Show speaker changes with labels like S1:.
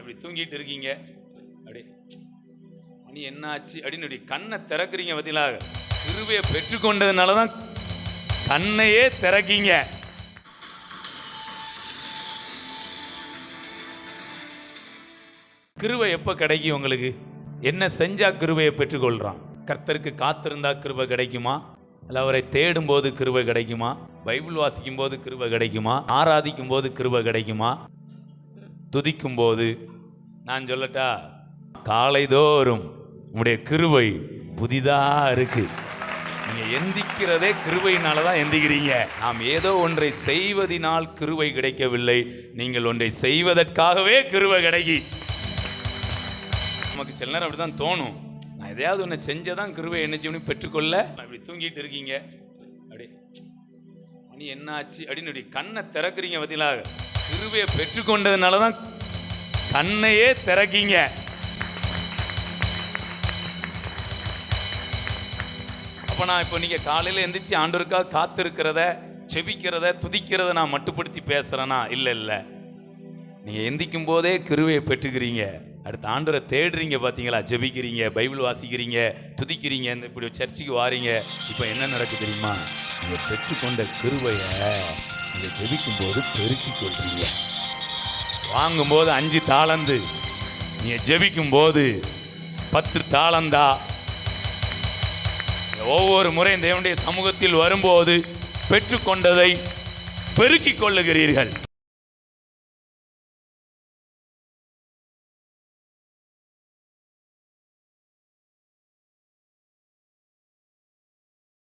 S1: அப்படி தூங்கிட்டு இருக்கீங்க, அப்படி மணி என்ன ஆச்சு அப்படின்னு கண்ணை திறக்கிறீங்க. பார்த்தீங்களா, கிருபையை பெற்றுக்கொண்டதுனால தான் கண்ணையே திறக்கீங்க. கிருபை எப்போ கிடைக்கும் உங்களுக்கு? என்ன செஞ்சா கிருபையை பெற்றுக்கொள்கிறான்? கர்த்தருக்கு காத்திருந்தா கிருபை கிடைக்குமா? இல்லை அவரை தேடும் போது கிருபை கிடைக்குமா? பைபிள் வாசிக்கும் போது கிருபை கிடைக்குமா? ஆராதிக்கும் போது கிருபை கிடைக்குமா? துதிக்கும் போது? நான் சொல்லட்டா, காலைதோறும் உங்களுடைய கிருபை புதிதாக இருக்கு. நீங்க எந்திக்கிறதே கிருபையினால தான் எந்திக்கிறீங்க. நாம் ஏதோ ஒன்றை செய்வதினால் கிருபை கிடைக்கவில்லை, நீங்கள் ஒன்றை செய்வதற்காகவே கிருபை கிடைக்கி. நமக்கு சில நேரம் அப்படிதான் தோணும், நான் எதையாவது ஒன்று செஞ்சதான் கிருபை என்ன செய்யணும் பெற்றுக்கொள்ள. அப்படி தூங்கிட்டு இருக்கீங்க, அப்படி மணி என்ன ஆச்சு அப்படின்னு கண்ணை திறக்கிறீங்க. பார்த்தீங்களா, கிருபையை பெற்றுக்கொண்டதுனால தான் கண்ணையே திறக்கீங்க. அப்போ நான் இப்போ நீங்கள் காலையில் எந்திரிச்சு ஆண்டவருக்காக காத்திருக்கிறத, செபிக்கிறத, துதிக்கிறத நான் மட்டுப்படுத்தி பேசுகிறேன்னா? இல்லை. நீங்கள் எந்திக்கும் போதே கிருபையை பெற்றுக்கிறீங்க. அடுத்த ஆண்டவரை தேடுறீங்க. பார்த்தீங்களா, ஜெபிக்கிறீங்க, பைபிள் வாசிக்கிறீங்க, துதிக்கிறீங்க, இந்த இப்படி சர்ச்சுக்கு வாரீங்க. இப்போ என்ன நடக்குது தெரியுமா? நீங்கள் பெற்றுக்கொண்ட கிருபையை நீங்கள் ஜெபிக்கும் போது பெருக்கிக் கொள்றீங்க. வாங்கும்போது 5 தாளந்து, நீங்கள் ஜெபிக்கும் போது 10 தாளந்தா. ஒவ்வொரு முறையும் தேவனுடைய சமூகத்தில் வரும்போது பெற்றுக்கொண்டதை பெருக்கிக் கொள்ளுகிறீர்கள்.